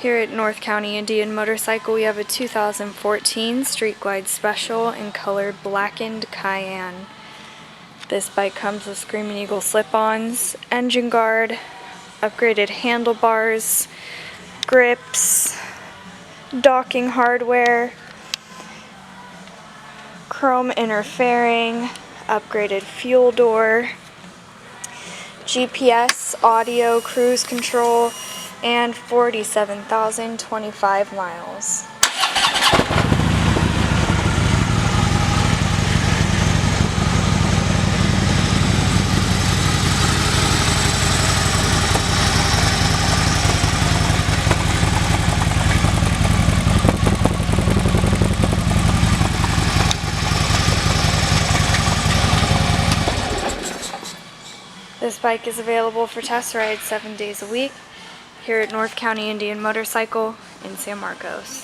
Here at North County Indian Motorcycle, we have a 2014 Street Glide Special in color blackened cayenne. This bike comes with Screaming Eagle slip-ons, engine guard, upgraded handlebars, grips, docking hardware, chrome inner fairing, upgraded fuel door, GPS, audio, cruise control, and 47,025 miles. This bike is available for test rides 7 days a week here at North County Indian Motorcycle in San Marcos.